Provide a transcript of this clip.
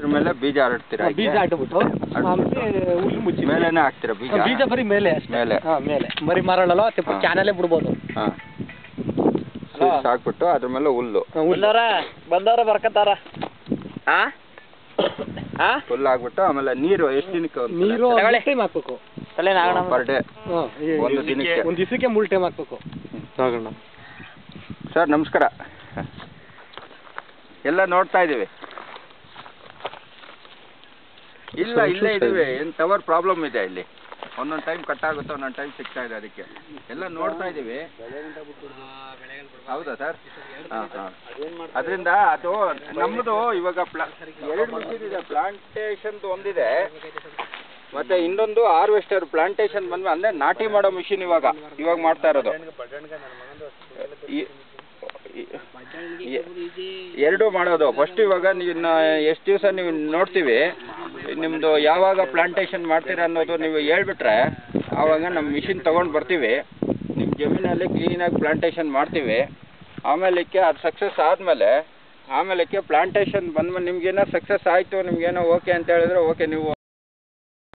ಇದ್ರ ಮೇಲೆ ಬೀಜ ಹರಡ್ತೀರಾ? ಬೀಜ ಹಾಕ್ಬಿಟ್ಟು ಆಮೇಲೆ ಹುಲ್ಲು ಮುಚ್ಚಿ ಮೇಲೆನೇ ಹಾಕ್ತೀರಾ ಬೀಜ? ಬೀಜ ಬರೀ ಮೇಲೆ ಅಷ್ಟೇ. ಮೇಲೆ ಮೇಲೆ ಮರಿ ಮಾರಲ್ಲ ಕ್ಯಾನಲ್ಲೇ ಬಿಡ್ಬೋದು. ಹಾಂ ಹಾಕ್ಬಿಟ್ಟು ಅದ್ರ ಮೇಲೆ ಹುಲ್ಲು ಬಂದವ್ರ ಬರ್ಕತ್ತಾರ. ಹುಲ್ಲು ಹಾಕ್ಬಿಟ್ಟು ಆಮೇಲೆ ನೀರು ಎಷ್ಟು ದಿನಕ್ಕೆ? ನೀರು ಟೈಮ್ ಹಾಕ್ಬೇಕು ಪರ್ ಡೇ ಒಂದು ದಿನಕ್ಕೆ? ಒಂದು ದಿವಸಕ್ಕೆ 3 ಟೈಮ್ ಹಾಕ್ಬೇಕು. ಸರ್ ನಮಸ್ಕಾರ. ಎಲ್ಲ ನೋಡ್ತಾ ಇದ್ದೀವಿ. ಇಲ್ಲೇ ಇದ್ದೀವಿ. ಏನು ಟವರ್ ಪ್ರಾಬ್ಲಮ್ ಇದೆ ಇಲ್ಲಿ. ಒಂದೊಂದು ಟೈಮ್ ಕಟ್ ಆಗುತ್ತೆ, ಒಂದೊಂದು ಟೈಮ್ ಸಿಗ್ತಾ ಇದೆ. ಅದಕ್ಕೆ ಎಲ್ಲ ನೋಡ್ತಾ ಇದ್ದೀವಿ. ಹೌದಾ ಸರ್? ಹಾಂ ಹಾಂ. ಅದರಿಂದ ಅದು ನಮ್ಮದು ಇವಾಗ 2 ಮಿಷಿನ್ ಇದೆ. ಪ್ಲಾಂಟೇಶನ್ದು ಒಂದಿದೆ, ಮತ್ತೆ ಇನ್ನೊಂದು ಹಾರ್ವೆಸ್ಟರ್. ಪ್ಲಾಂಟೇಶನ್ ಬಂದ್ಮೇಲೆ ಅಂದರೆ ನಾಟಿ ಮಾಡೋ ಮಿಷಿನ್ ಇವಾಗ ಮಾಡ್ತಾ ಇರೋದು. ಎರಡೂ ಮಾಡೋದು. ಫಸ್ಟ್ ಇವಾಗ ನೀವು ಎಷ್ಟು ದಿವಸ ನೀವು ನೋಡ್ತೀವಿ, ನಿಮ್ಮದು ಯಾವಾಗ ಪ್ಲಾಂಟೇಶನ್ ಮಾಡ್ತೀರಾ ಅನ್ನೋದು ನೀವು ಹೇಳ್ಬಿಟ್ರೆ ಆವಾಗ ನಮ್ಮ ಮಿಷಿನ್ ತೊಗೊಂಡು ಬರ್ತೀವಿ, ನಿಮ್ಮ ಜಮೀನಲ್ಲಿ ಕ್ಲೀನಾಗಿ ಪ್ಲಾಂಟೇಶನ್ ಮಾಡ್ತೀವಿ. ಆಮೇಲಕ್ಕೆ ಅದು ಸಕ್ಸಸ್ ಆದಮೇಲೆ ಪ್ಲಾಂಟೇಶನ್ ಬಂದಮೇಲೆ ನಿಮ್ಗೇನೋ ಸಕ್ಸಸ್ ಆಯಿತು, ನಿಮ್ಗೇನೋ ಓಕೆ ಅಂತ ಹೇಳಿದ್ರೆ ಓಕೆ, ನೀವು